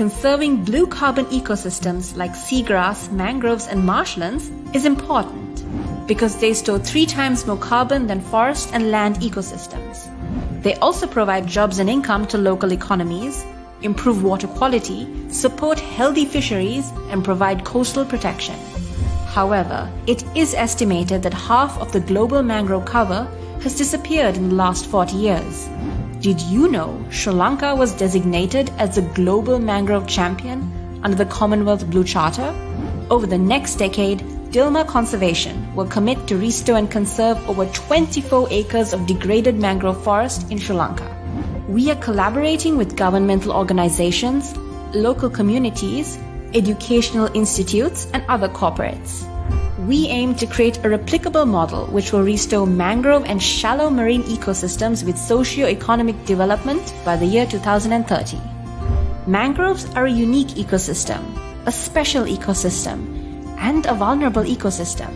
conserving blue carbon ecosystems like seagrass, mangroves, and marshlands is important because they store 3 times more carbon than forest and land ecosystems. They also provide jobs and income to local economies, improve water quality, support healthy fisheries, and provide coastal protection. However, it is estimated that half of the global mangrove cover has disappeared in the last 40 years. Did you know Sri Lanka was designated as the global mangrove champion under the Commonwealth Blue Charter? Over the next decade, Dilmah Conservation will commit to restore and conserve over 24 acres of degraded mangrove forest in Sri Lanka. We are collaborating with governmental organizations, local communities, educational institutes, and other corporates. We aim to create a replicable model which will restore mangrove and shallow marine ecosystems with socio-economic development by the year 2030. Mangroves are a unique ecosystem, a special ecosystem, and a vulnerable ecosystem.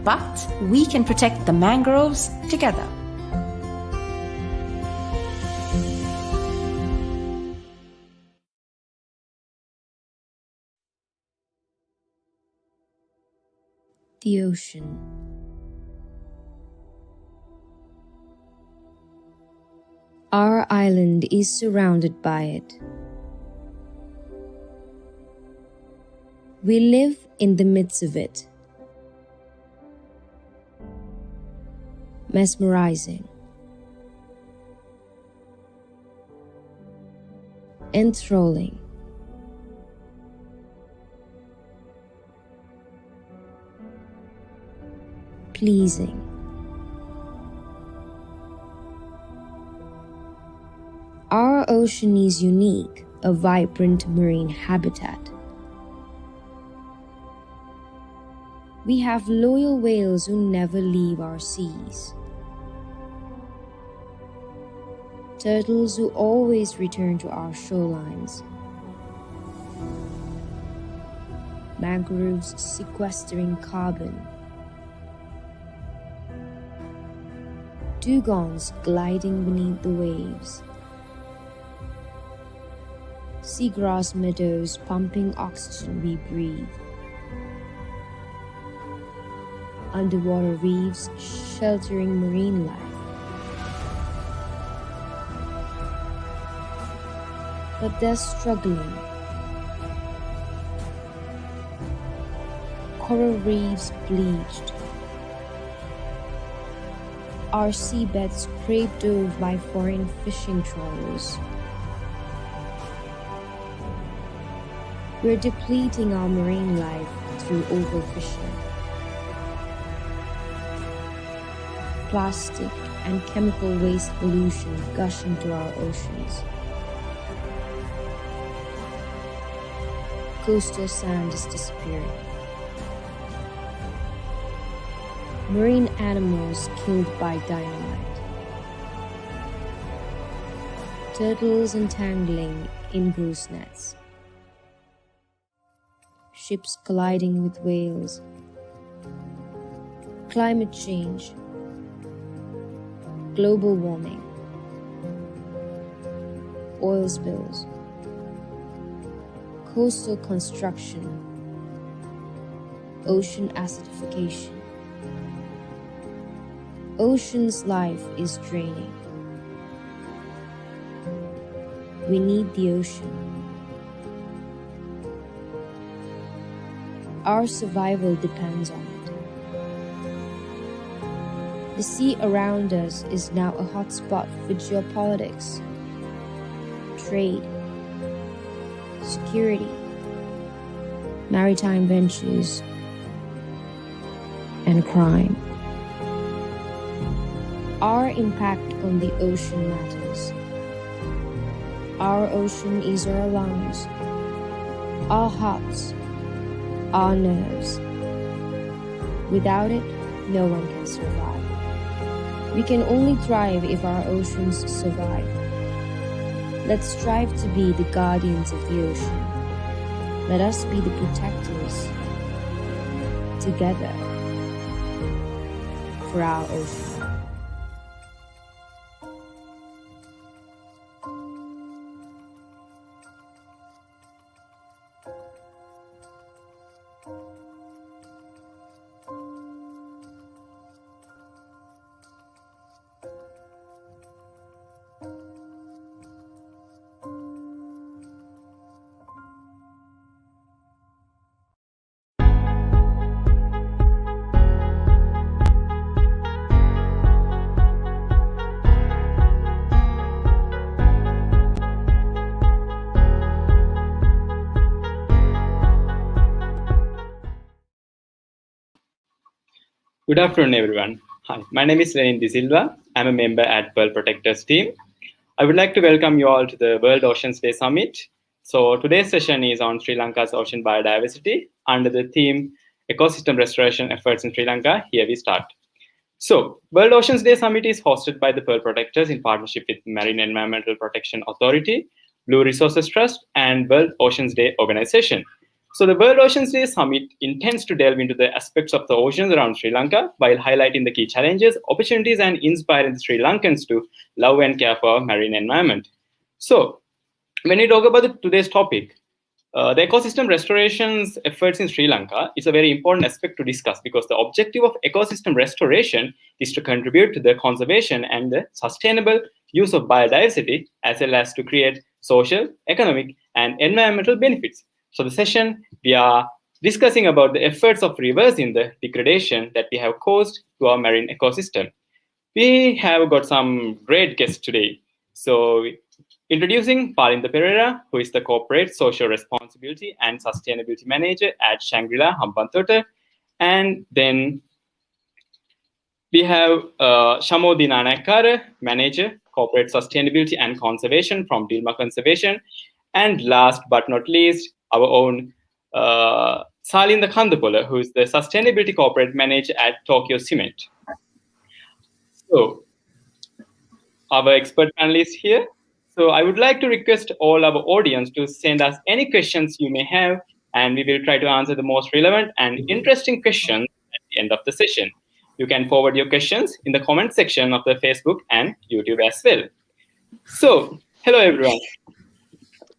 But we can protect the mangroves together. The ocean. Our island is surrounded by it. We live in the midst of it. Mesmerizing. Enthralling. Pleasing. Our ocean is unique, a vibrant marine habitat. We have loyal whales who never leave our seas. Turtles who always return to our shorelines. Mangroves sequestering carbon. Dugongs gliding beneath the waves. Seagrass meadows pumping oxygen we breathe. Underwater reefs sheltering marine life. But they're struggling. Coral reefs bleached. Our seabeds scraped over by foreign fishing trawlers. We're depleting our marine life through overfishing. Plastic and chemical waste pollution gush into our oceans. Coastal sand is disappearing. Marine animals killed by dynamite. Turtles entangling in goose nets. Ships colliding with whales. Climate change. Global warming. Oil spills. Coastal construction. Ocean acidification. Ocean's life is draining. We need the ocean. Our survival depends on it. The sea around us is now a hotspot for geopolitics, trade, security, maritime ventures, and crime. Our impact on the ocean matters. Our ocean is our lungs, our hearts, our nerves. Without it, no one can survive. We can only thrive if our oceans survive. Let's strive to be the guardians of the ocean. Let us be the protectors, together, for our ocean. Good afternoon, everyone. Hi, my name is Lenin de Silva. I'm a member at World Protectors team. I would like to welcome you all to the World Oceans Day Summit. So today's session is on Sri Lanka's ocean biodiversity under the theme Ecosystem Restoration Efforts in Sri Lanka. Here we start. So, World Oceans Day Summit is hosted by the Pearl Protectors in partnership with Marine Environmental Protection Authority, Blue Resources Trust, and World Oceans Day Organization. So, the World Oceans Day Summit intends to delve into the aspects of the oceans around Sri Lanka while highlighting the key challenges, opportunities, and inspiring the Sri Lankans to love and care for our marine environment. So, when we talk about today's topic, the ecosystem restoration's efforts in Sri Lanka is a very important aspect to discuss because the objective of ecosystem restoration is to contribute to the conservation and the sustainable use of biodiversity as well as to create social, economic, and environmental benefits. So the session we are discussing about the efforts of reversing the degradation that we have caused to our marine ecosystem. We have got some great guests today. So, introducing Palinda Perera, who is the Corporate Social Responsibility and Sustainability Manager at Shangri-La, Hambantota. And then we have Shamodi Nanayakkara, Manager, Corporate Sustainability and Conservation from Dilmah Conservation. And last but not least, our own Salinda Kandapola, who is the Sustainability Corporate Manager at Tokyo Cement. So, our expert panelists here. So I would like to request all our audience to send us any questions you may have, and we will try to answer the most relevant and interesting questions at the end of the session. You can forward your questions in the comment section of the Facebook and YouTube as well. So, hello everyone.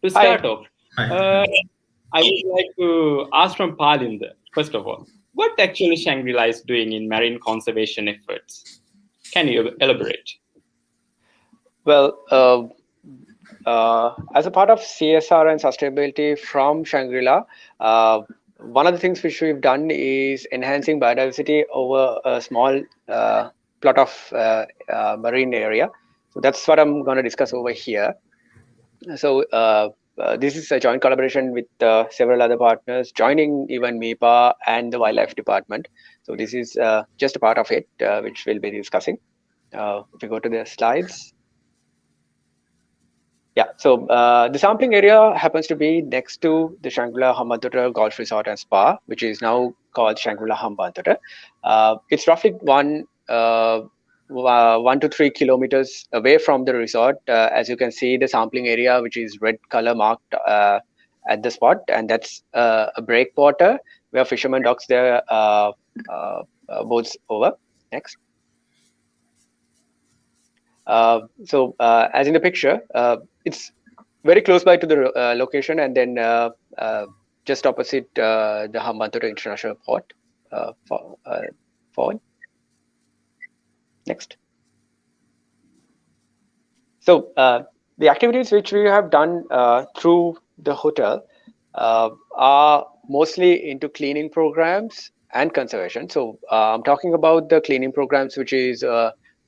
To start off, I would like to ask from Palinda, first of all, what actually Shangri-La is doing in marine conservation efforts? Can you elaborate? Well, as a part of CSR and sustainability from Shangri-La, one of the things which we've done is enhancing biodiversity over a small plot of marine area. So that's what I'm going to discuss over here. So this is a joint collaboration with several other partners, joining even MIPA and the Wildlife Department. So this is just a part of it, which we'll be discussing. If we go to the slides. Yeah, so the sampling area happens to be next to the Shangri-La Hambantota Golf Resort and Spa, which is now called Shangri-La Hambantota. It's roughly 1 to 3 kilometers away from the resort. As you can see, the sampling area, which is red color marked at the spot, and that's a breakwater where fishermen docks their boats over. Next. So as in the picture, it's very close by to the location, and then just opposite the Hambantota International Port. Forward. Next. So the activities which we have done through the hotel are mostly into cleaning programs and conservation. So I'm talking about the cleaning programs which is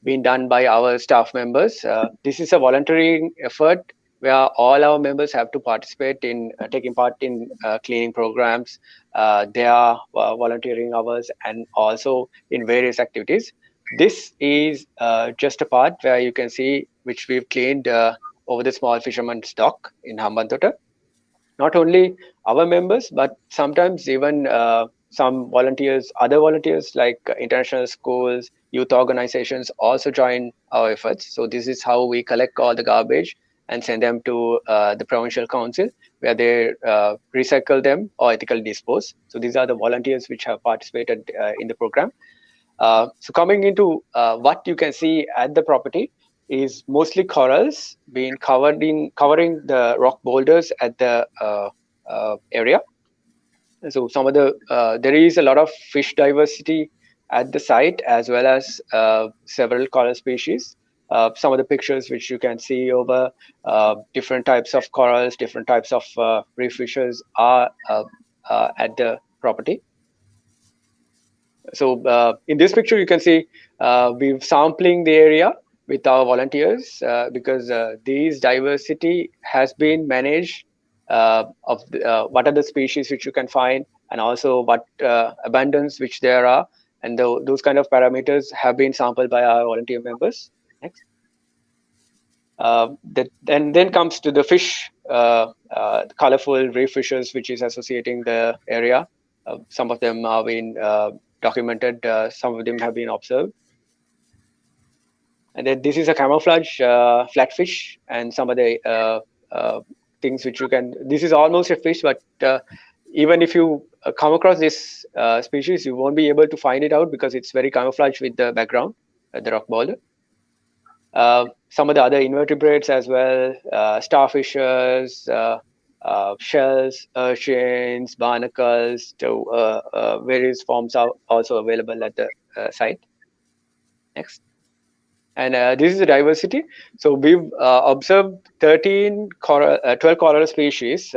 being done by our staff members. This is a voluntary effort where all our members have to participate in taking part in cleaning programs. There are volunteering hours and also in various activities. This is just a part where you can see which we've cleaned over the small fisherman's dock in Hambantota. Not only our members, but sometimes even some volunteers, other volunteers like international schools, youth organizations also join our efforts. So this is how we collect all the garbage and send them to the provincial council, where they recycle them or ethically dispose. So these are the volunteers which have participated in the program. So coming into what you can see at the property is mostly corals being covering the rock boulders at the area. So some of the there is a lot of fish diversity at the site, as well as several coral species. Some of the pictures which you can see over different types of corals, different types of reef fishes are at the property. So in this picture, you can see we're sampling the area with our volunteers because these diversity has been managed of what are the species which you can find, and also what abundance which there are, and those kind of parameters have been sampled by our volunteer members. Next. Then comes to the fish, colorful reef fishes, which is associating the area. Some of them have been documented, some of them have been observed. And then this is a camouflage flatfish, and some of the things which you can. This is almost a fish, but even if you come across this species, you won't be able to find it out because it's very camouflaged with the background, the rock boulder. Some of the other invertebrates as well, starfishes, shells, urchins, barnacles, so various forms are also available at the site. Next. And this is the diversity. So we've observed 12 coral species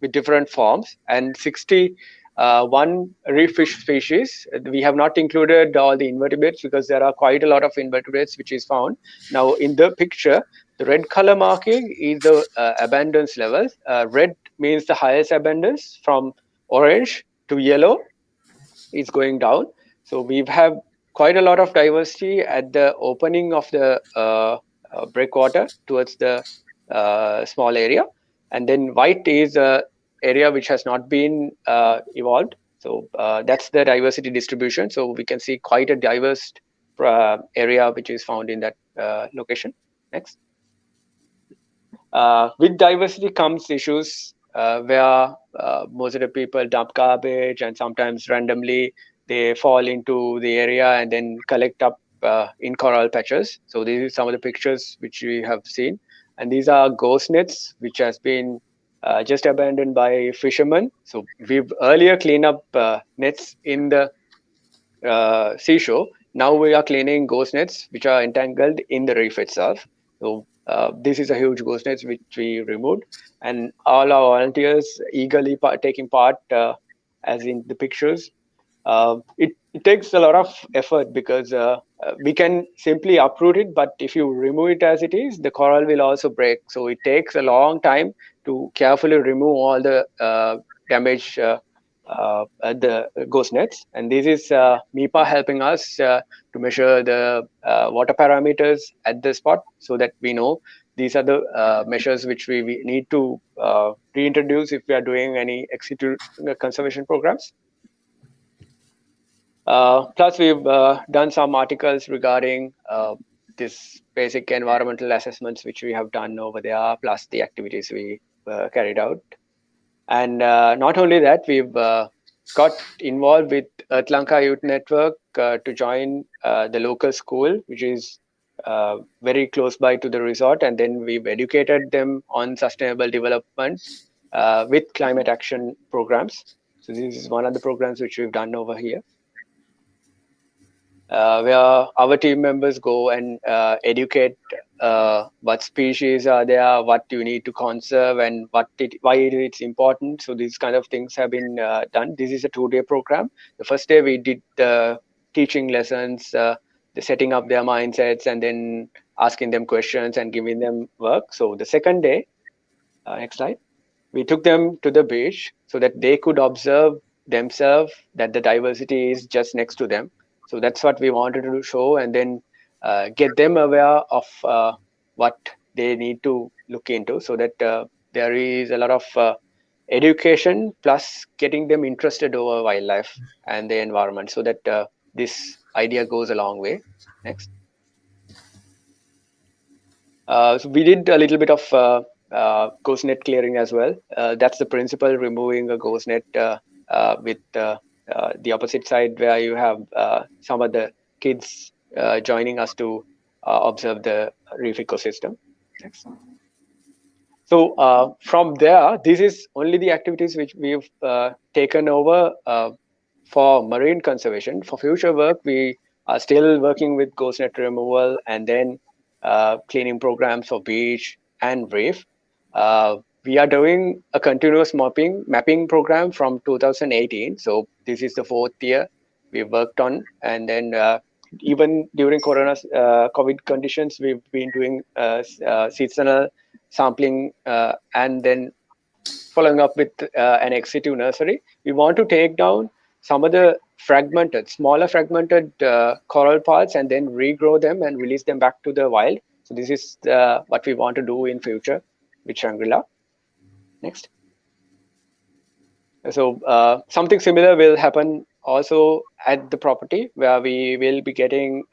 with different forms and 61 reef fish species. We have not included all the invertebrates because there are quite a lot of invertebrates which is found. Now in the picture, the red color marking is the abundance level. Red means the highest abundance. From orange to yellow, it's going down. So we have quite a lot of diversity at the opening of the breakwater towards the small area, and then white is a area which has not been evolved. So that's the diversity distribution. So we can see quite a diverse area which is found in that location. Next. With diversity comes issues where most of the people dump garbage, and sometimes randomly they fall into the area and then collect up in coral patches. So these are some of the pictures which we have seen, and these are ghost nets which has been just abandoned by fishermen. So we've earlier cleaned up nets in the seashore. Now we are cleaning ghost nets which are entangled in the reef itself. So this is a huge ghost net which we removed, and all our volunteers eagerly taking part, as in the pictures. It takes a lot of effort because we can simply uproot it, but if you remove it as it is, the coral will also break. So it takes a long time to carefully remove all the damage at the ghost nets. And this is MIPA helping us to measure the water parameters at the spot, so that we know these are the measures which we need to reintroduce if we are doing any conservation programs. Plus, we've done some articles regarding this basic environmental assessments which we have done over there, plus the activities we carried out. And not only that, we've got involved with Sri Lanka Youth Network to join the local school, which is very close by to the resort. And then we've educated them on sustainable development with climate action programs. So this is one of the programs which we've done over here. Where our team members go and educate what species are there, what you need to conserve, and why it's important. So these kind of things have been done. This is a 2-day program. The first day we did the teaching lessons, the setting up their mindsets, and then asking them questions and giving them work. So the second day, next slide, we took them to the beach so that they could observe themselves that the diversity is just next to them. So that's what we wanted to show, and then get them aware of what they need to look into, so that there is a lot of education plus getting them interested over wildlife and the environment, so that this idea goes a long way. Next. So we did a little bit of ghost net clearing as well. That's the principle, removing a ghost net with the opposite side, where you have some of the kids joining us to observe the reef ecosystem. Next. So from there, this is only the activities which we've taken over for marine conservation. For future work, we are still working with ghost net removal and then cleaning programs for beach and reef. We are doing a continuous mapping program from 2018. So this is the 4th year we worked on. And then even during COVID conditions, we've been doing seasonal sampling and then following up with an ex situ nursery. We want to take down some of the smaller fragmented coral parts and then regrow them and release them back to the wild. So this is what we want to do in future with Shangri-La. Next. So something similar will happen also at the property, where we will be getting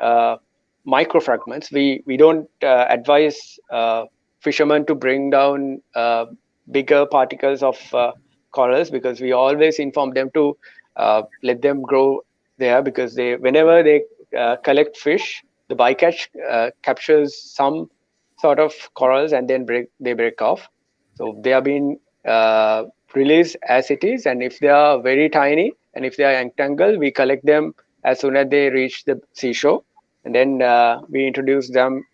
micro fragments. We don't advise fishermen to bring down bigger particles of corals, because we always inform them to let them grow there, because whenever they collect fish, the bycatch captures some sort of corals and then they break off. So they are being released as it is, and if they are very tiny and if they are entangled, we collect them as soon as they reach the seashore, and then we introduce them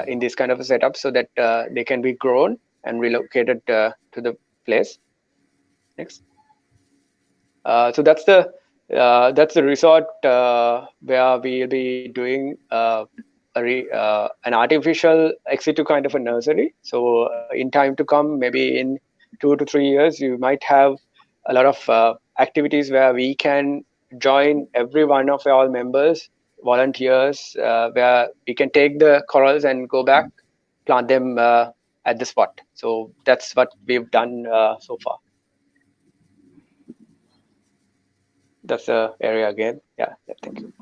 in this kind of a setup so that they can be grown and relocated to the place. Next. So that's the resort where we'll be doing an artificial ex situ kind of a nursery. So in time to come, maybe in 2 to 3 years, you might have a lot of activities where we can join every one of our members, volunteers, where we can take the corals and go back, plant them at the spot. So that's what we've done so far. That's the area again. Yeah, thank you.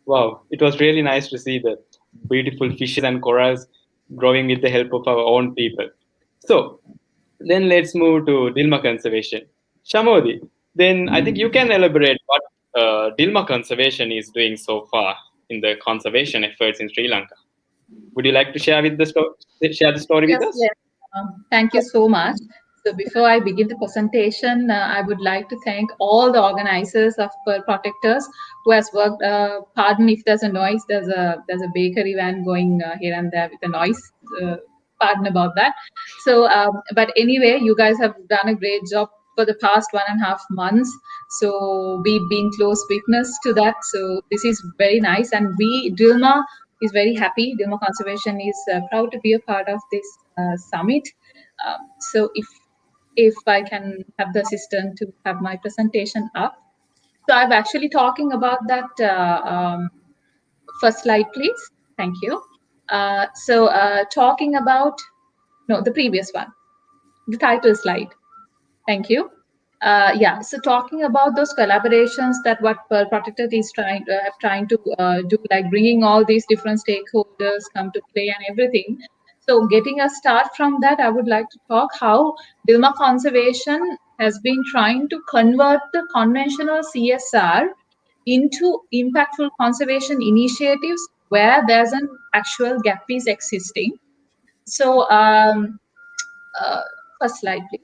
Wow, it was really nice to see the beautiful fishes and corals growing with the help of our own people. So then let's move to Dilmah conservation. Shamodi, then I think you can elaborate what Dilmah conservation is doing so far in the conservation efforts in Sri Lanka. Would you like to share share the story with us? Yes. Thank you so much. So before I begin the presentation, I would like to thank all the organizers of Pearl Protectors who has worked. Pardon if there's a noise. There's a bakery van going here and there with a noise. Pardon about that. So, but anyway, you guys have done a great job for the past 1.5 months. So we've been close witness to that. So this is very nice, and Dilmah is very happy. Dilmah Conservation is proud to be a part of this summit. So if I can have the assistant to have my presentation up. So I'm actually talking about that. First slide, please. Thank you. So talking about, no, the previous one, the title slide. Thank you. Yeah, so talking about those collaborations that what Pearl Protector is trying to do, like bringing all these different stakeholders come to play and everything. So getting a start from that, I would like to talk how Dilmah Conservation has been trying to convert the conventional CSR into impactful conservation initiatives where there's an actual gap is existing. So first slide, please.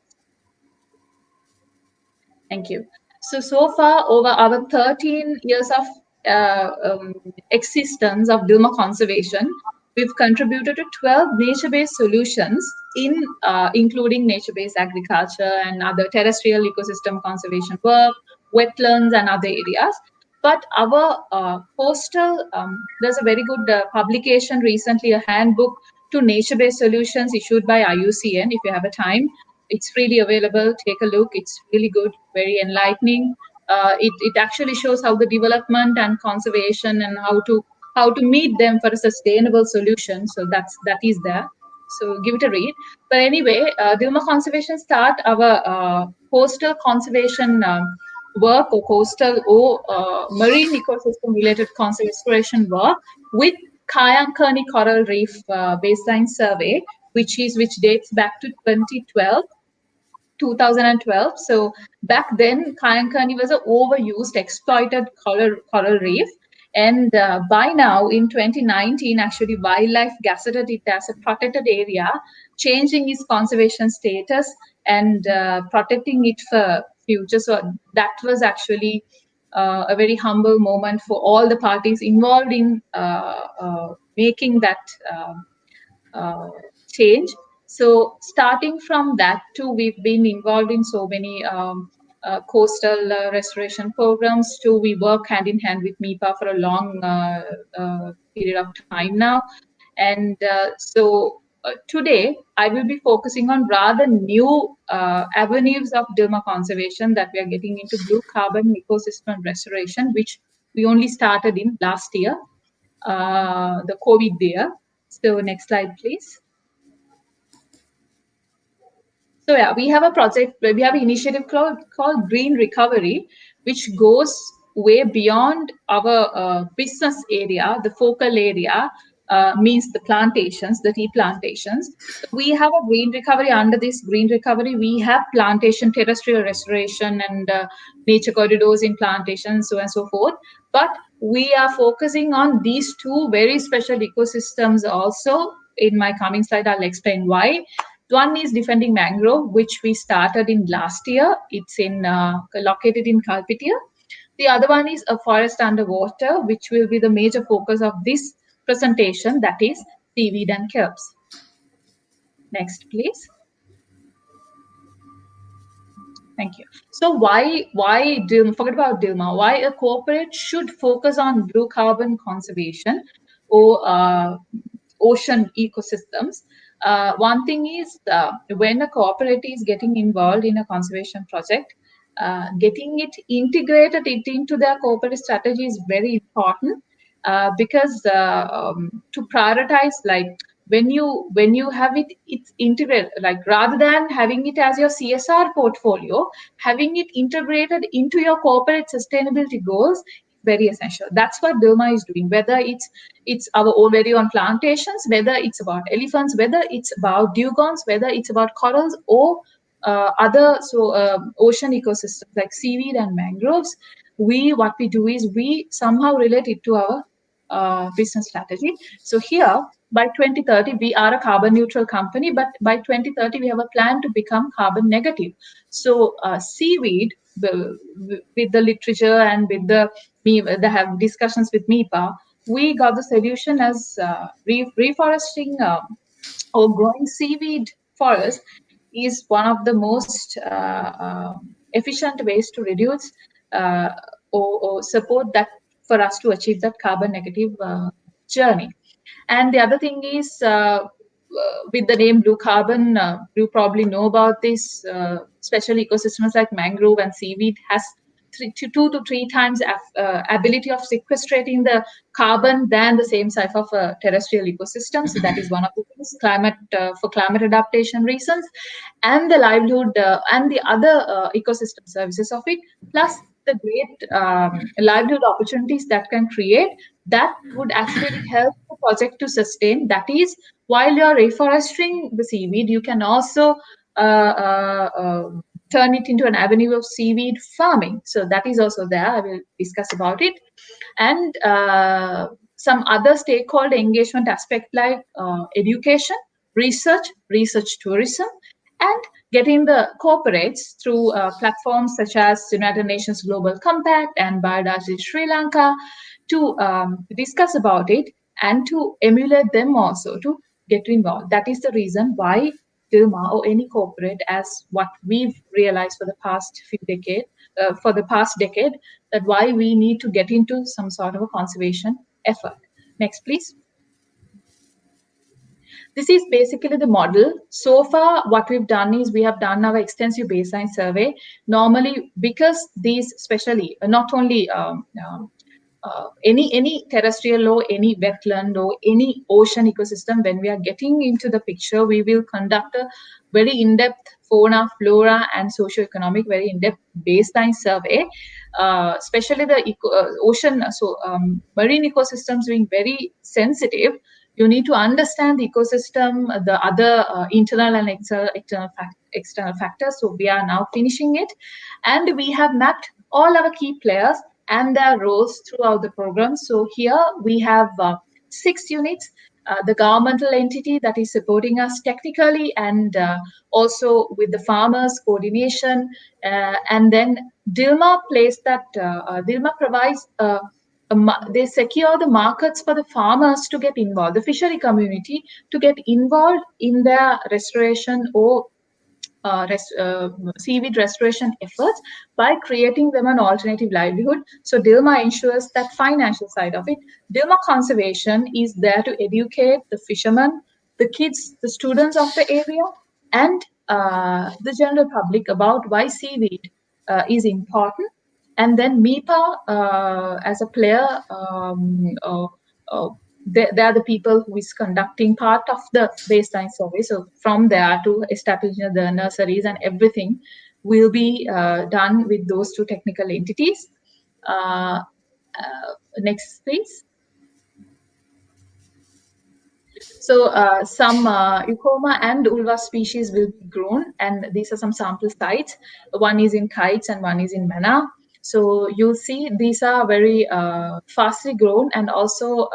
Thank you. So far, over our 13 years of existence of Dilmah Conservation, we've contributed to 12 nature-based solutions, including nature-based agriculture and other terrestrial ecosystem conservation work, wetlands, and other areas. But our coastal, there's a very good publication recently, a handbook to nature-based solutions issued by IUCN. If you have a time, it's freely available. Take a look. It's really good, very enlightening. It actually shows how the development and conservation and how to meet them for a sustainable solution. So that is there. So give it a read. But anyway, Dilmah Conservation start our coastal conservation work or coastal or marine ecosystem related conservation work with Kayankani Coral Reef baseline survey, which dates back to 2012. So back then, Kayankani was an overused, exploited coral reef. And by now, in 2019, actually, wildlife gazetted it as a protected area, changing its conservation status and protecting it for future. So that was actually a very humble moment for all the parties involved in making that change. So starting from that too, we've been involved in so many coastal restoration programs too. We work hand in hand with MIPA for a long period of time now. And so today I will be focusing on rather new avenues of Dilmah conservation that we are getting into blue carbon ecosystem restoration, which we only started in last year, the COVID year. So next slide, please. So yeah, we have a project, we have an initiative called Green Recovery, which goes way beyond our business area, the focal area, means the plantations, the tea plantations. So we have a green recovery. Under this green recovery, we have plantation, terrestrial restoration, and nature corridors in plantations, so on and so forth. But we are focusing on these two very special ecosystems also. In my coming slide, I'll explain why. One is defending mangrove, which we started in last year. It's in located in Kalpitia. The other one is a forest underwater, which will be the major focus of this presentation, that is seaweed and kelps. Next, please. Thank you. So why Dilmah, forget about Dilmah, why a corporate should focus on blue carbon conservation or ocean ecosystems? One thing is when a corporate is getting involved in a conservation project, getting it integrated into their corporate strategy is very important, because to prioritize, like when you have it's integrated, like rather than having it as your CSR portfolio, having it integrated into your corporate sustainability goals, very essential. That's what Dilmah is doing, whether it's our own very own plantations, whether it's about elephants, whether it's about dugongs, whether it's about corals or other ocean ecosystems like seaweed and mangroves. What we do is we somehow relate it to our business strategy. So here, by 2030, we are a carbon neutral company, but by 2030, we have a plan to become carbon negative. So seaweed, with the literature and with they have discussions with MIPA, we got the solution as reforesting or growing seaweed forest is one of the most efficient ways to reduce or support that, for us to achieve that carbon negative journey. And the other thing is, with the name blue carbon, you probably know about this. Special ecosystems like mangrove and seaweed has 2 to 3 times ability of sequestrating the carbon than the same type of terrestrial ecosystem. So that is one of the things, for climate adaptation reasons, and the livelihood and the other ecosystem services of it, plus the great livelihood opportunities that can create, that would actually help the project to sustain. That is, while you're reforesting the seaweed, you can also turn it into an avenue of seaweed farming. So that is also there. I will discuss about it. And some other stakeholder engagement aspect like education, research tourism, and getting the corporates through platforms such as United Nations Global Compact and Biodiversity Sri Lanka to discuss about it and to emulate them also to get involved. That is the reason why Dilmah or any corporate, as what we've realized for the past decade, that why we need to get into some sort of a conservation effort. Next, please. This is basically the model. So far, what we've done is we have done our extensive baseline survey. Normally, because these, especially not only any terrestrial or any wetland or any ocean ecosystem, when we are getting into the picture, we will conduct a very in-depth fauna, flora, and socio-economic, very in-depth baseline survey. Especially the ocean, marine ecosystems being very sensitive, you need to understand the ecosystem, the other internal and external factors. So we are now finishing it, and we have mapped all our key players and their roles throughout the program. So here we have 6 units, the governmental entity that is supporting us technically and also with the farmers coordination, and then Dilmah plays that, Dilmah provides they secure the markets for the farmers to get involved, the fishery community to get involved in their restoration or seaweed restoration efforts by creating them an alternative livelihood. So Dilmah ensures that financial side of it. Dilmah conservation is there to educate the fishermen, the kids, the students of the area, and the general public about why seaweed is important. And then MIPA as a player, they are the people who is conducting part of the baseline survey. So from there to establishing the nurseries and everything will be done with those two technical entities. Next, please. So some Eucoma and Ulva species will be grown, and these are some sample sites. One is in Kites and one is in Mana. So you'll see these are very fastly grown, and also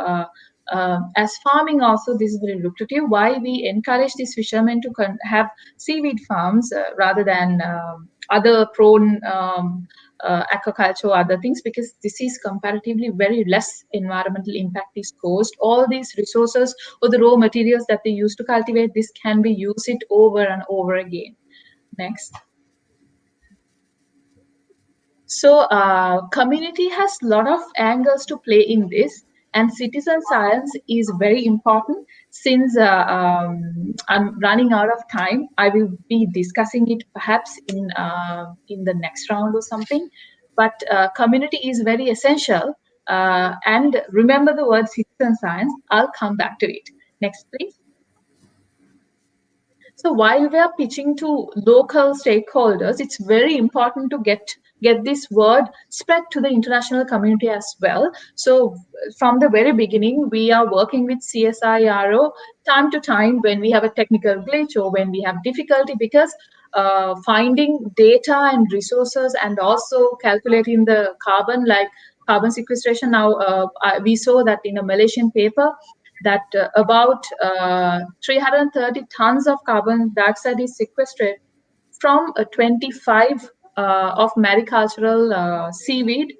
as farming also this is very lucrative. Why we encourage these fishermen to have seaweed farms rather than other prone aquaculture or other things, because this is comparatively very less environmental impact is caused. All these resources or the raw materials that they use to cultivate this can be used it over and over again. Next. So community has a lot of angles to play in this, and citizen science is very important. Since I'm running out of time, I will be discussing it perhaps in the next round or something. But community is very essential. And remember the word citizen science. I'll come back to it. Next, please. So while we are pitching to local stakeholders, it's very important to get this word spread to the international community as well. So from the very beginning, we are working with CSIRO time to time when we have a technical glitch or when we have difficulty, because finding data and resources and also calculating the carbon, like carbon sequestration. Now we saw that in a Malaysian paper, that about 330 tons of carbon dioxide is sequestered from 25 of maricultural seaweed,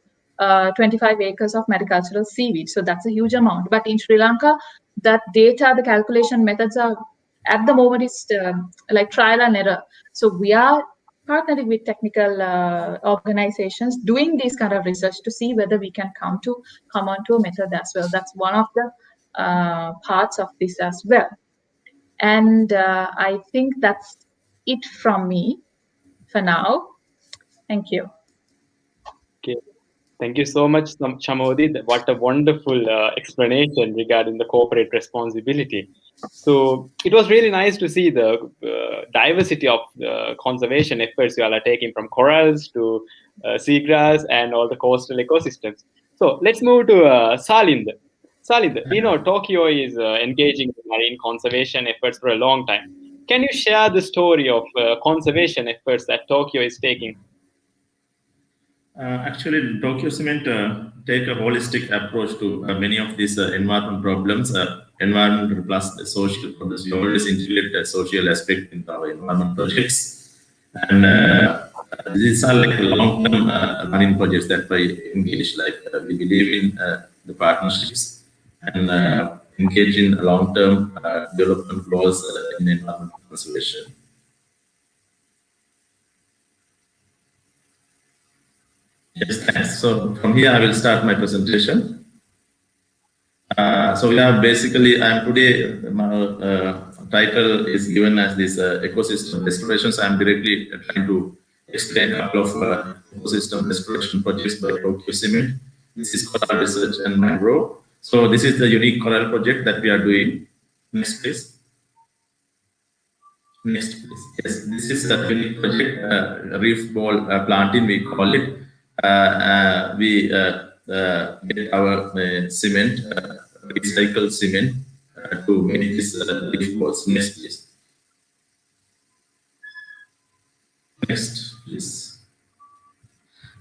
25 acres of maricultural seaweed. So that's a huge amount. But in Sri Lanka, that data, the calculation methods are at the moment is like trial and error. So we are partnering with technical organizations doing this kind of research to see whether we can come onto a method as well. That's one of the parts of this as well. And I think that's it from me for now. Thank you. Okay. Thank you so much, Shamodi. What a wonderful explanation regarding the corporate responsibility. So it was really nice to see the diversity of conservation efforts you all are taking, from corals to seagrass and all the coastal ecosystems. So let's move to Salinda. Salinda, we know Tokyo is engaging in marine conservation efforts for a long time. Can you share the story of conservation efforts that Tokyo is taking? Actually, Tokyo Cement take a holistic approach to many of these environment problems, environmental plus the social problems. We always integrate the social aspect in our environment projects. And these are like long-term running projects that we engage. Like we believe in the partnerships and engage in long-term development goals in environmental conservation. Yes, thanks. So from here, I will start my presentation. So we are basically, today, my title is given as this ecosystem restoration. So I'm directly trying to explain a couple of ecosystem restoration projects by Tokyo Cement. This is coral research and mangrove. So this is the unique coral project that we are doing. Next, please. Next, please. Yes, this is a unique project, reef ball planting, we call it. We get our cement, recycled cement, to make this leaf balls. Next, please. Next, please.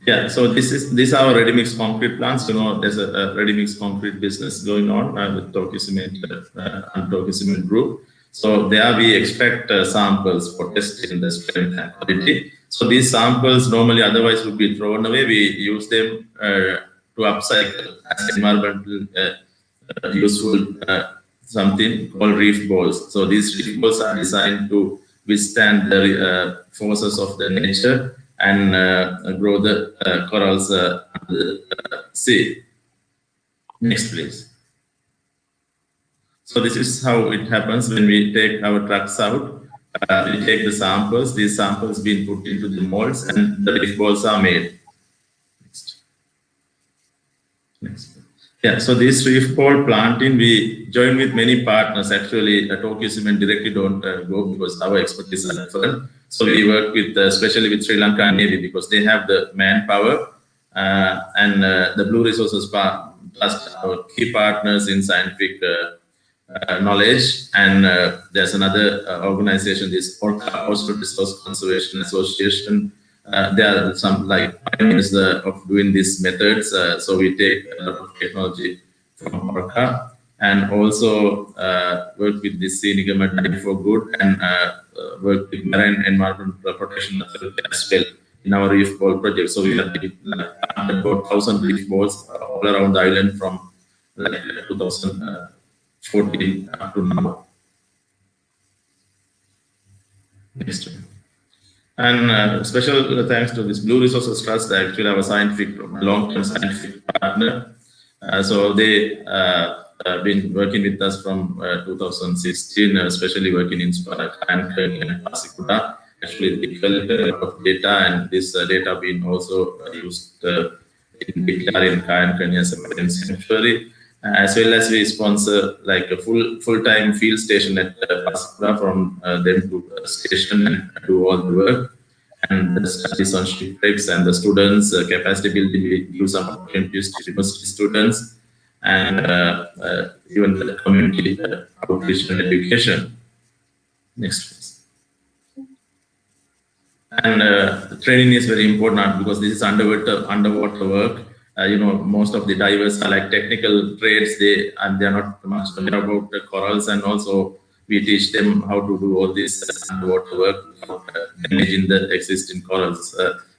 Yeah, so these are our ready-mix concrete plants. You know, there's a ready-mix concrete business going on with Tokyo Cement and Tokyo Cement Group. So there we expect samples for testing the strength and quality. So these samples normally otherwise would be thrown away. We use them to upcycle as environmental useful something called reef balls. So these reef balls are designed to withstand the forces of the nature and grow the corals under the sea. Next, please. So this is how it happens when we take our trucks out. We take the samples. These samples being put into the molds, and the leaf balls are made. Next. Yeah, so this reef ball planting, we join with many partners. Actually, Tokyo Cement directly don't go because our expertise is different. So we work with, especially with Sri Lanka and Navy, because they have the manpower and the Blue Resources plus our key partners in scientific knowledge. And there's another organization, this Coastal Resource Conservation Association. There are some like pioneers of doing these methods. So we take a lot of technology from Orca and also work with this Nigama for good and work with marine environmental protection as well in our reef ball project. So we have about 1,000 reef balls all around the island from like 2014 up to now. Next one. And special thanks to this Blue Resources Trust, actually our long-term scientific partner. So they have been working with us from 2016, especially working in Kayankani and Pasikuda. Actually, they collect a lot of data, and this data being also used in Kayankani as a marine sanctuary. As well as we sponsor like a full-time field station at Pasikuda from them to station and do all the work. And the studies on shipwrecks and the students, capacity building, we give some opportunities to university students and even the community outreach and education. Next, please. And training is very important because this is underwater work. Most of the divers are like technical trades. They are not much aware about the corals, and also we teach them how to do all this underwater work, managing the existing corals.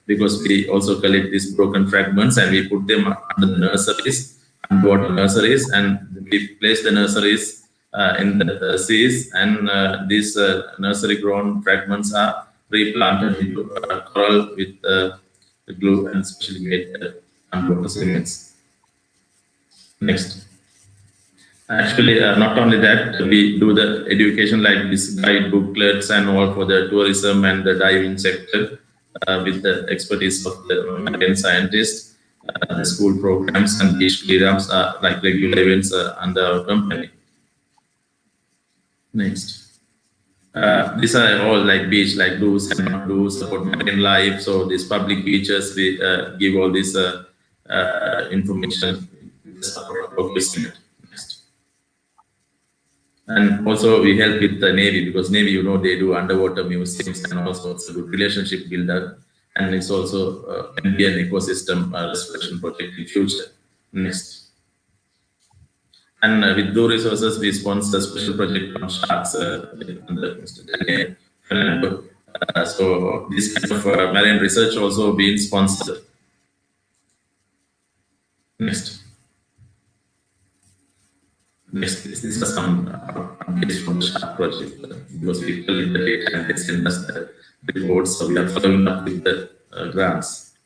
Because we also collect these broken fragments and we put them under the nurseries, underwater nurseries, and we place the nurseries in the seas, and these nursery-grown fragments are replanted into coral with glue and specially made underwater cements. Next. Actually, not only that, we do the education like this guide booklets and all for the tourism and the diving sector with the expertise of the marine scientists. The school programs and beach cleanups are like regular events under our company. Next. These are all like beach, like do's and not do's about marine life. So these public beaches, we give all this information. Next. And also we help with the Navy because Navy, they do underwater museums and also it's a good relationship builder. And it's also can be an ecosystem restoration project in future. Next. And with Blue Resources, we sponsor a special project on sharks under Mr. Daniel. So this kind of marine research also being sponsored. Next. Next, this is some updates from the shark project because we collect the data and they send us the reports. So we are following up with the grants,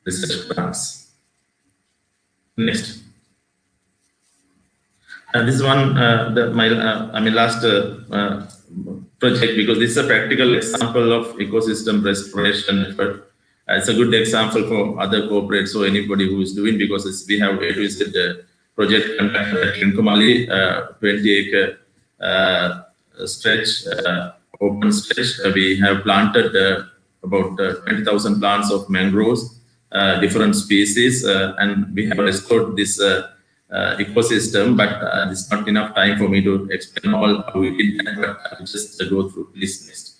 research grants. Next. This is one, my last project, because this is a practical example of ecosystem restoration effort. It's a good example for other corporates, so anybody who is doing, because we have a project conducted at Trincomalee, 20-acre stretch, open stretch. We have planted about 20,000 plants of mangroves, different species, and we have restored this ecosystem, but it's not enough time for me to explain all how we did that, but I'll just go through this list.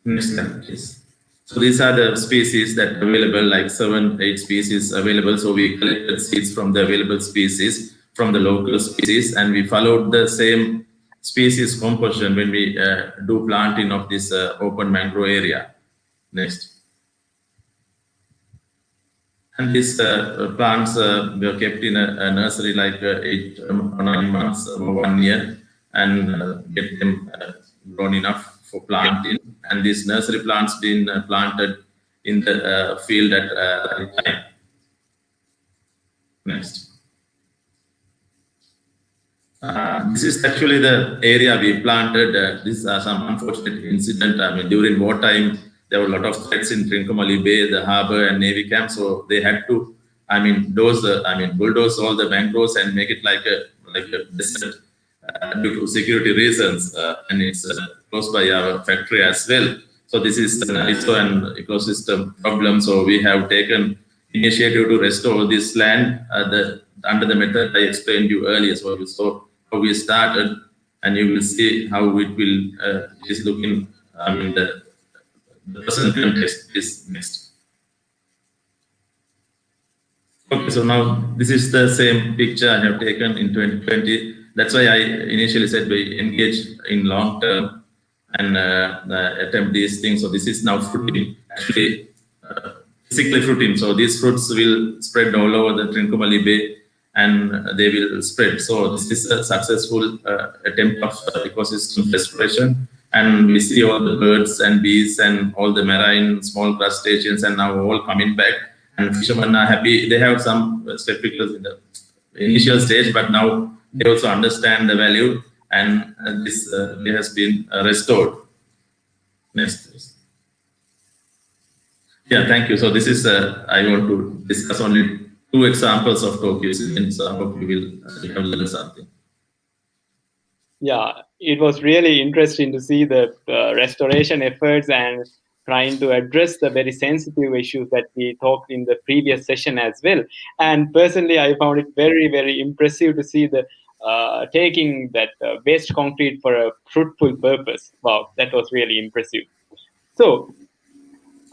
Next slide, please. So these are the species that are available, like 7-8 species available. So we collected seeds from the available species, from the local species, and we followed the same species composition when we do planting of this open mangrove area. Next. And these plants were kept in a nursery like 8 or 9 months, 1 year, and get them grown enough for planting. And these nursery plants being planted in the field at the time. Next. This is actually the area we planted. This is some unfortunate incident. I mean, during wartime, there were a lot of threats in Trincomalee Bay, the harbor and Navy camp. So they had to, bulldoze all the mangroves and make it like a desert due to security reasons. And it's close by our factory as well. So this is an ISO and ecosystem problem. So we have taken initiative to restore this land under the method I explained to you earlier. So you saw how we started, and you will see how it will is looking. The present context is next. Okay, so now this is the same picture I have taken in 2020. That's why I initially said we engage in long term and attempt these things. So this is now fruiting, actually physically fruiting. So these fruits will spread all over the Trincomalee Bay, and they will spread. So this is a successful attempt of ecosystem restoration. And we see all the birds and bees and all the marine small crustaceans and now all coming back. And fishermen are happy. They have some skeptical in the initial stage, but now they also understand the value, and this has been restored. Next, please. Yeah, thank you. So this is, I want to discuss only 2 examples of Tokyo, and so I hope you have learned something. Yeah, it was really interesting to see the restoration efforts and trying to address the very sensitive issues that we talked in the previous session as well. And personally, I found it very, very impressive to see the taking that waste concrete for a fruitful purpose. Wow, that was really impressive. So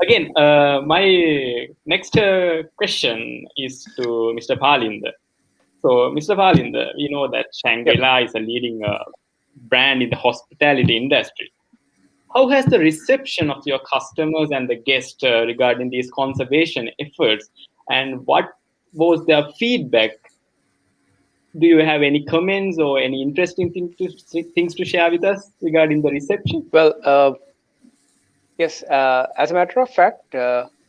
again, my next question is to Mr. Palinda. So, Mr. Palinda, we know that Shangri-La is a leading brand in the hospitality industry. How has the reception of your customers and the guests regarding these conservation efforts, and what was their feedback? Do you have any comments or any interesting things to share with us regarding the reception? Well, yes, as a matter of fact,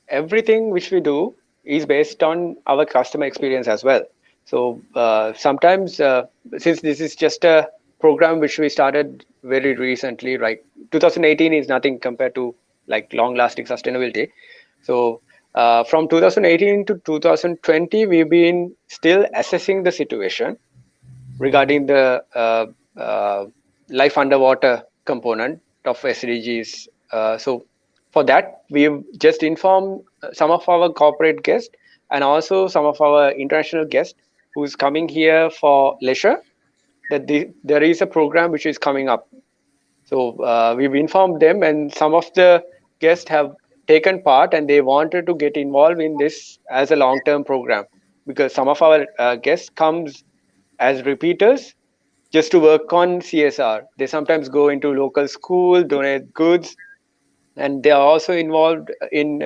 everything which we do is based on our customer experience as well. So sometimes, since this is just a program which we started very recently, right? 2018 is nothing compared to like long-lasting sustainability. So from 2018 to 2020, we've been still assessing the situation regarding the life underwater component of SDGs. So for that, we've just informed some of our corporate guests and also some of our international guests who's coming here for leisure, that there is a program which is coming up. So we've informed them, and some of the guests have taken part, and they wanted to get involved in this as a long-term program, because some of our guests comes as repeaters just to work on CSR. They sometimes go into local school, donate goods, and they are also involved in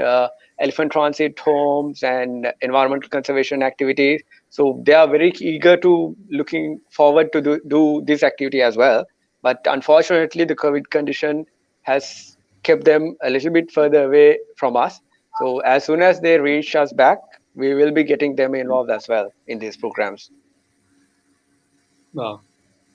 elephant transit homes and environmental conservation activities. So they are very eager to looking forward to do this activity as well. But unfortunately, the COVID condition has kept them a little bit further away from us. So as soon as they reach us back, we will be getting them involved as well in these programs. Wow,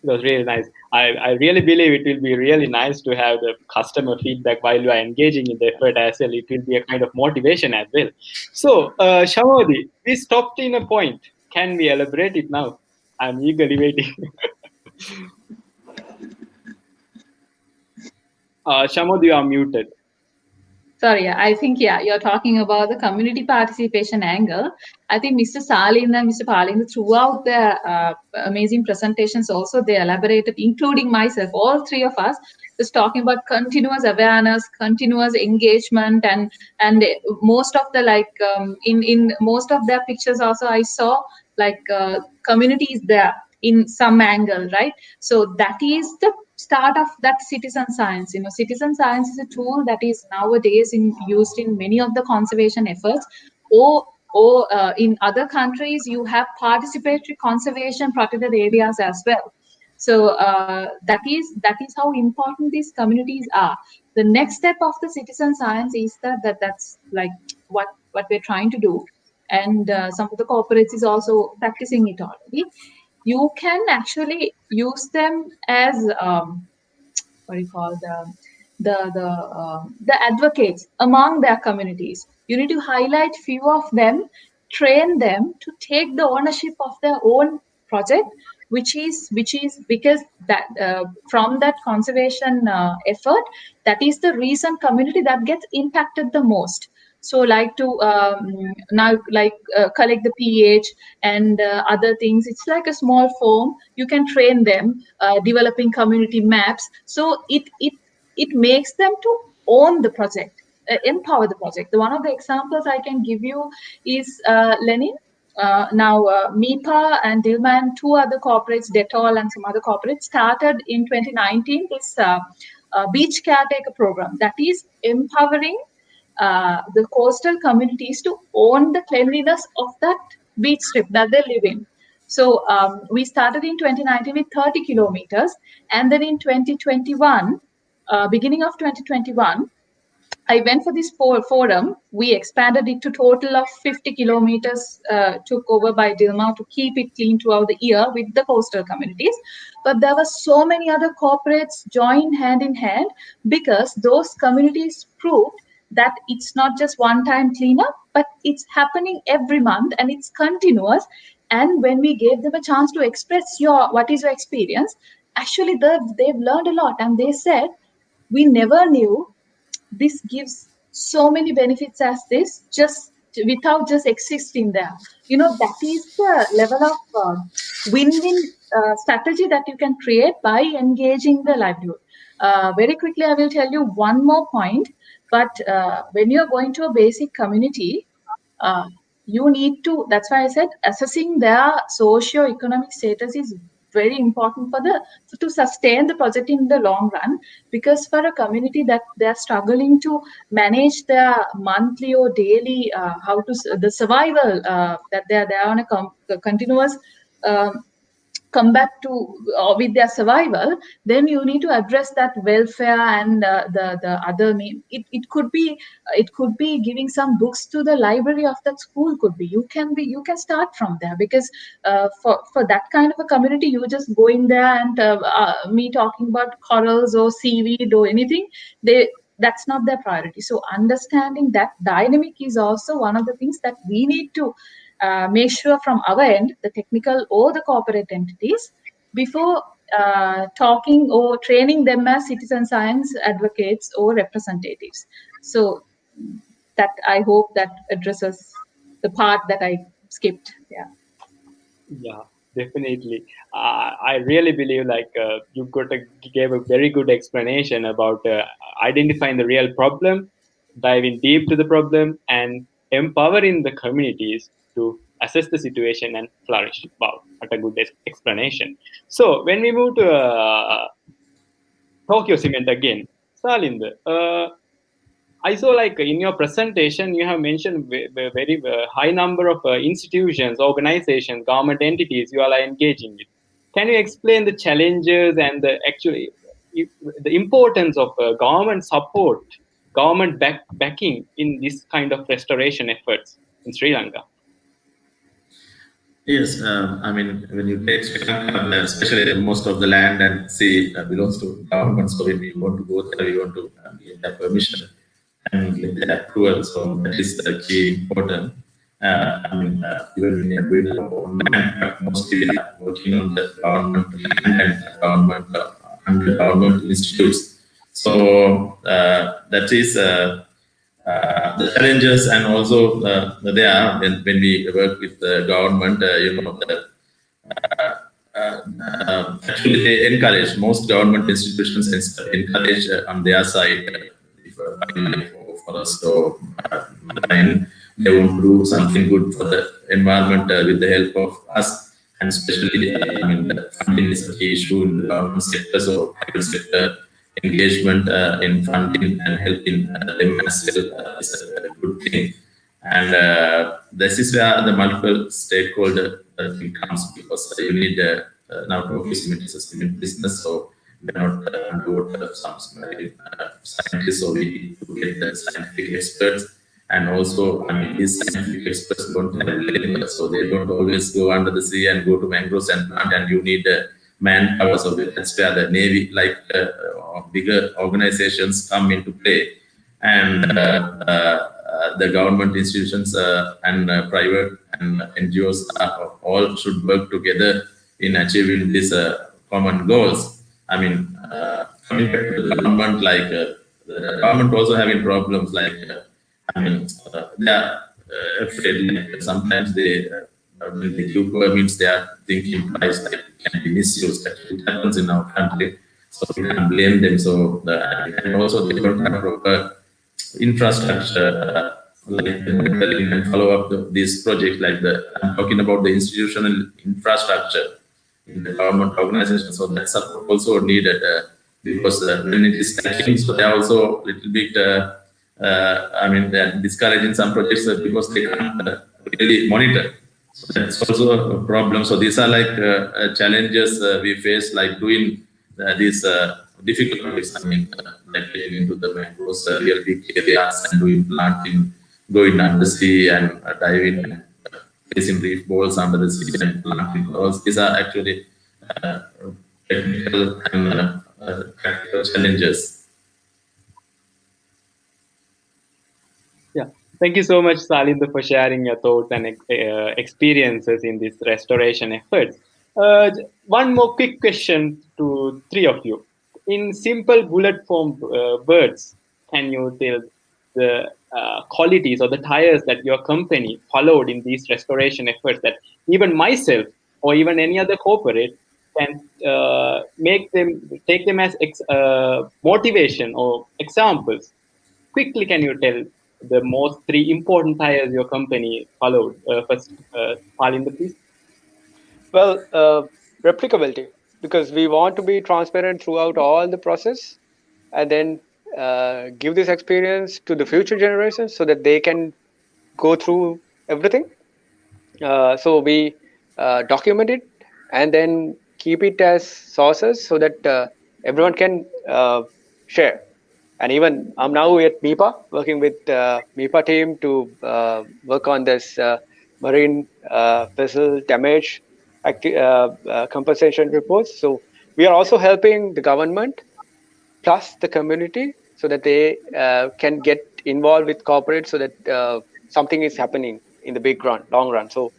it was really nice. I really believe it will be really nice to have the customer feedback while you are engaging in the effort as well. It will be a kind of motivation as well. So, Shamodi, we stopped in a point. Can we elaborate it now? I'm eagerly waiting. Shamodi, you are muted. Sorry, I think, you're talking about the community participation angle. I think Mr. Salinda and Mr. Palinda, throughout their amazing presentations also, they elaborated, including myself, all 3 of us, is talking about continuous awareness, continuous engagement, and most of the in most of their pictures also I saw community is there in some angle, right? So that is the start of that citizen science. Citizen science is a tool that is nowadays used in many of the conservation efforts, or in other countries you have participatory conservation protected areas as well. So that is how important these communities are. The next step of the citizen science is that's like what we're trying to do, and some of the corporates is also practicing it already. you can actually use them as what do you call the advocates among their communities. You need to highlight few of them, train them to take the ownership of their own project, which is because that from that conservation effort, that is the recent community that gets impacted the most. So like to now like collect the pH and other things. It's like a small form. You can train them, developing community maps. So it makes them to own the project, empower the project. One of the examples I can give you is Lenin. Now, MIPA and Dilmah and two other corporates, Dettol and some other corporates, started in 2019 this beach caretaker program that is empowering the coastal communities to own the cleanliness of that beach strip that they live in. So we started in 2019 with 30 kilometers, and then in 2021, beginning of 2021, I went for this forum. We expanded it to total of 50 kilometers, took over by Dilmah to keep it clean throughout the year with the coastal communities. But there were so many other corporates joined hand in hand because those communities proved that it's not just one-time cleanup, but it's happening every month and it's continuous. And when we gave them a chance to express what is your experience, actually they've learned a lot, and they said we never knew this gives so many benefits as this just without just existing there. That is the level of win-win strategy that you can create by engaging the livelihood. Very quickly I will tell you one more point, but when you're going to a basic community, you need to, that's why I said assessing their socio-economic status is very important to sustain the project in the long run. Because for a community that they're struggling to manage their monthly or daily the survival, that they're on a continuous come back to with their survival, then you need to address that welfare and the other it could be giving some books to the library of that school. Could be you can start from there, because for that kind of a community, you just go in there and me talking about corals or seaweed or anything, that's not their priority. So understanding that dynamic is also one of the things that we need to make sure from our end, the technical or the corporate entities, before talking or training them as citizen science advocates or representatives. So that, I hope that addresses the part that I skipped. Yeah, definitely. I really believe you gave a very good explanation about identifying the real problem, diving deep to the problem, and empowering the communities to assess the situation and flourish. Wow, what a good explanation. So when we move to Tokyo Cement again, Salinda, I saw in your presentation, you have mentioned very high number of institutions, organizations, government entities you all are engaging with. Can you explain the challenges and the importance of government support, government backing in this kind of restoration efforts in Sri Lanka? Yes, I mean, when you take Sri Lanka, especially most of the land and sea belongs to government, so when we want to go there, we want to get their permission and get their approval. So that is the key important. I mean, even when we are doing our own land, mostly we are working on the government land and government under government institutes. So that is the challenges, and also they are when we work with the government, actually they encourage, most government institutions encourage on their side for us. So and they want to do something good for the environment with the help of us, and especially I mean the funding is a key issue in the government sector. So private sector engagement in funding and helping them as well is a good thing. And this is where the multiple stakeholder thing comes, because you need now Tokyo Cement is a cement business, so we're not underwater some scientists, so we need to get the scientific experts, And also, I mean, these scientific experts don't have labor, so they don't always go under the sea and go to mangroves and plant, and you need manpower. So that's where the Navy, like bigger organizations, come into play. And the government institutions and private and NGOs all should work together in achieving these common goals. I mean, coming back to the government, like the government also having problems, like they are afraid. Like, sometimes they when they give permits, they are thinking twice, like it can be misused. Actually, it happens in our country, so we can't blame them. So and also they don't have proper infrastructure, like and follow up these projects. Like I'm talking about the institutional infrastructure in the government organization. So that's also needed because when it is catching, so they are also a little bit. They're discouraging some projects because they can't really monitor. So that's also a problem. So these are like challenges we face, like doing these difficult projects. Like getting into the mangroves, real big areas, and doing planting, going under sea and diving and placing reef balls under the sea and planting corals. These are actually technical and practical challenges. Yeah, thank you so much, Salinda, for sharing your thoughts and experiences in this restoration efforts. One more quick question to three of you. In simple bullet form words, can you tell the qualities or the tires that your company followed in these restoration efforts that even myself or even any other corporate can take them as motivation or examples? Quickly, can you tell the most three important tires your company followed? First, Palinda, please. Well, replicability, because we want to be transparent throughout all the process, and then give this experience to the future generations so that they can go through everything. So we document it and then keep it as sources so that everyone can share. And even I'm now at MIPA, working with MIPA team to work on this marine vessel damage compensation reports. So we are also helping the government plus the community so that they can get involved with corporate so that something is happening in the big run, long run. So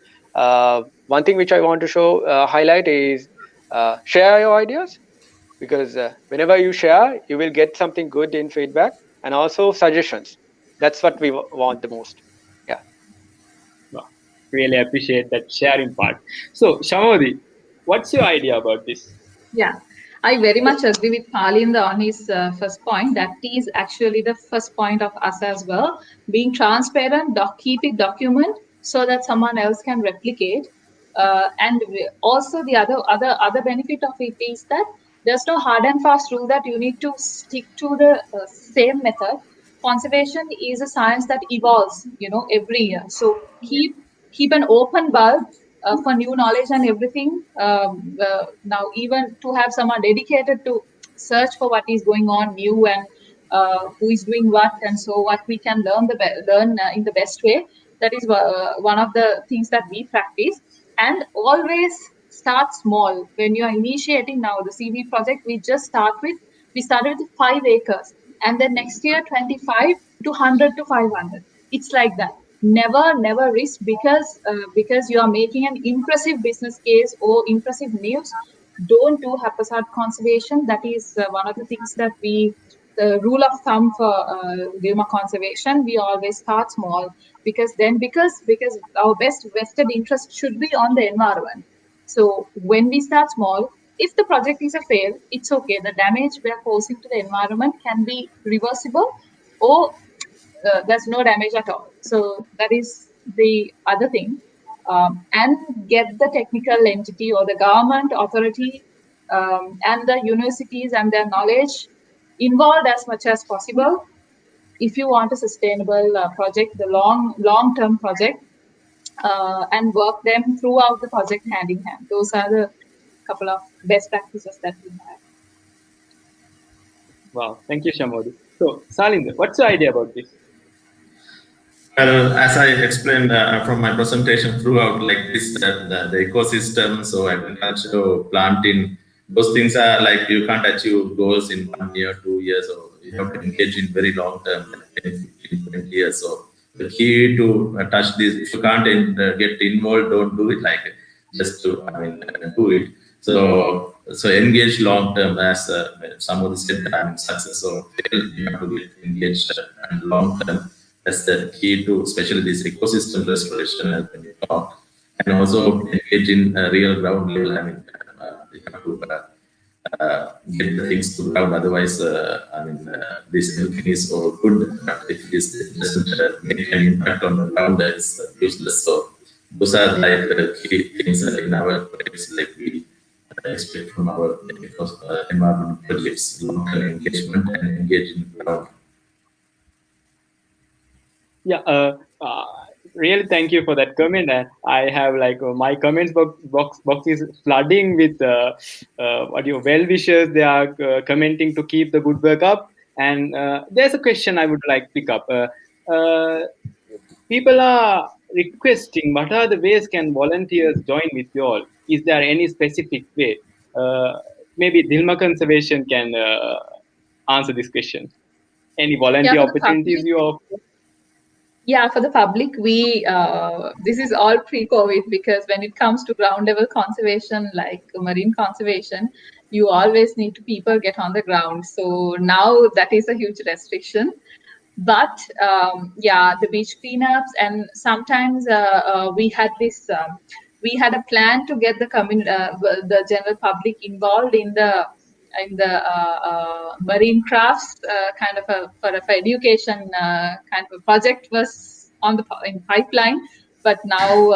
one thing which I want to highlight is share your ideas, because whenever you share, you will get something good in feedback and also suggestions. That's what we want the most. Yeah. Wow, really appreciate that sharing part. So, Shamodi, what's your idea about this? Yeah, I very much agree with Palinda on his first point. That is actually the first point of us as well. Being transparent, keep it document so that someone else can replicate. Also the other benefit of it is that there's no hard and fast rule that you need to stick to the same method. Conservation is a science that evolves, every year. So keep an open bulb for new knowledge and everything. Now, even to have someone dedicated to search for what is going on new and who is doing what, and so what we can learn in the best way. That is one of the things that we practice. And always start small. When you are initiating now the CV project, we started with 5 acres, and then next year 25 to 100 to 500. It's like that. Never risk, because you are making an impressive business case or impressive news. Don't do haphazard conservation. That is one of the things that the rule of thumb for Dilmah conservation. We always start small, because our best vested interest should be on the environment. So when we start small, if the project is a fail, it's okay. The damage we are causing to the environment can be reversible, or there's no damage at all. So that is the other thing. And get the technical entity or the government authority and the universities and their knowledge involved as much as possible if you want a sustainable project, the long-term project, and work them throughout the project hand in hand. Those are the couple of best practices that we have. Wow, thank you, Shamodi. So, Salinda, what's your idea about this? As I explained from my presentation throughout, like this, the ecosystem, so agriculture, planting, those things are like you can't achieve goals in 1 year, 2 years, or you have to engage in very long term, like 10, 15, 20 years. So the key to touch this, if you can't get involved, don't do it like just to, do it. So engage long term, as somebody said, success or fail, you have to get engaged and long term. That's the key to, especially this ecosystem restoration, as when we talk, and also engage in real ground level. You have to get the things to ground. Otherwise, this everything is all good, but if it doesn't make an impact on the ground, it's useless. So those are like the key things in our projects, like we expect from our environmental projects, long-term engagement and engage in ground. Yeah, really thank you for that comment. I have like my comments box is flooding with well wishers. They are commenting to keep the good work up. And there's a question I would like to pick up. People are requesting, what are the ways can volunteers join with you all? Is there any specific way? Maybe Dilmah Conservation can answer this question. Any volunteer opportunities you offer? Yeah, for the public, we this is all pre-COVID, because when it comes to ground level conservation, like marine conservation, you always need to people get on the ground. So now that is a huge restriction. But yeah, the beach cleanups, and sometimes we had this. We had a plan to get the the general public involved in the marine crafts kind of for education kind of a project was in pipeline, but now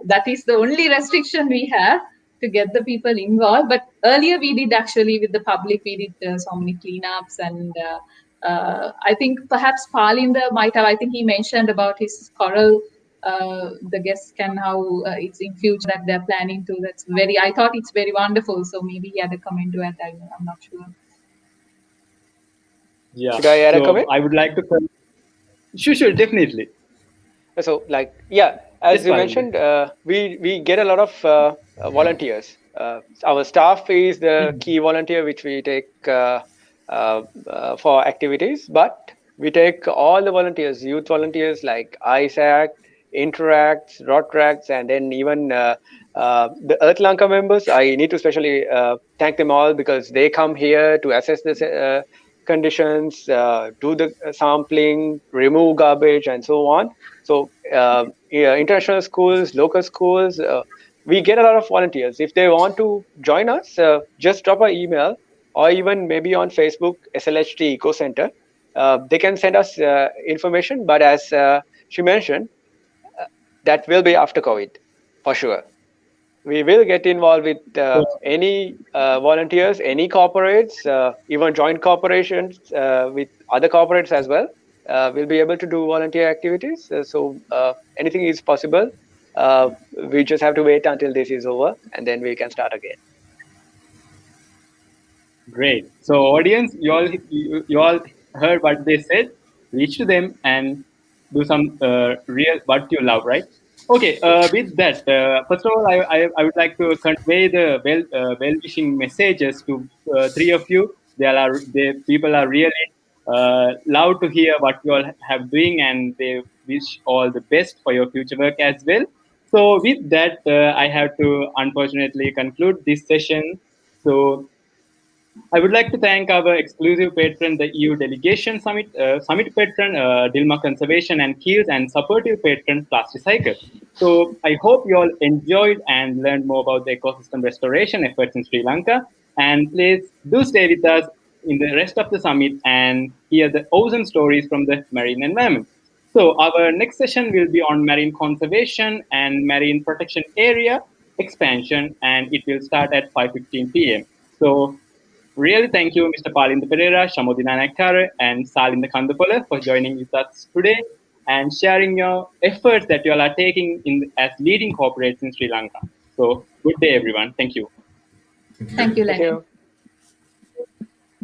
that is the only restriction we have to get the people involved. But earlier we did actually with the public, we did so many cleanups, and I think perhaps Palinda might have, I think he mentioned about his coral. The guests can now it's in future that they're planning to. That's very. I thought it's very wonderful. So maybe he had a comment to add. I'm not sure. Yeah. Should I add a comment? I would like to. Sure, definitely. So, like, yeah, as you mentioned, we get a lot of volunteers. Our staff is the key volunteer, which we take for activities, but we take all the volunteers, youth volunteers like ISAC, Interacts, Rotracts, and then even the Sri Lanka members. I need to especially thank them all, because they come here to assess the conditions, do the sampling, remove garbage, and so on. So international schools, local schools, we get a lot of volunteers. If they want to join us, just drop an email, or even maybe on Facebook, SLHT Eco Center. They can send us information, but as she mentioned, that will be after COVID, for sure. We will get involved with any volunteers, any corporates, even joint corporations with other corporates as well. We'll be able to do volunteer activities. So anything is possible. We just have to wait until this is over, and then we can start again. Great. So audience, you all heard what they said. Reach to them and do some real what you love, right? Okay. With that, first of all, I would like to convey the well-wishing messages to three of you. People are really love to hear what you all have doing, and they wish all the best for your future work as well. So with that, I have to unfortunately conclude this session. So I would like to thank our exclusive patron, the EU Delegation Summit patron, Dilmah Conservation and Keels, and supportive patron, Plastic Cycle. So I hope you all enjoyed and learned more about the ecosystem restoration efforts in Sri Lanka. And please do stay with us in the rest of the summit and hear the awesome stories from the marine environment. So our next session will be on marine conservation and marine protection area expansion, and it will start at 5:15 p.m. So really thank you, Mr. Palinda Perera, Shamodi Nanayakkara, and Salinda Kandapola for joining with us today and sharing your efforts that you all are taking as leading corporates in Sri Lanka. So good day, everyone. Thank you. Thank you, Lenin.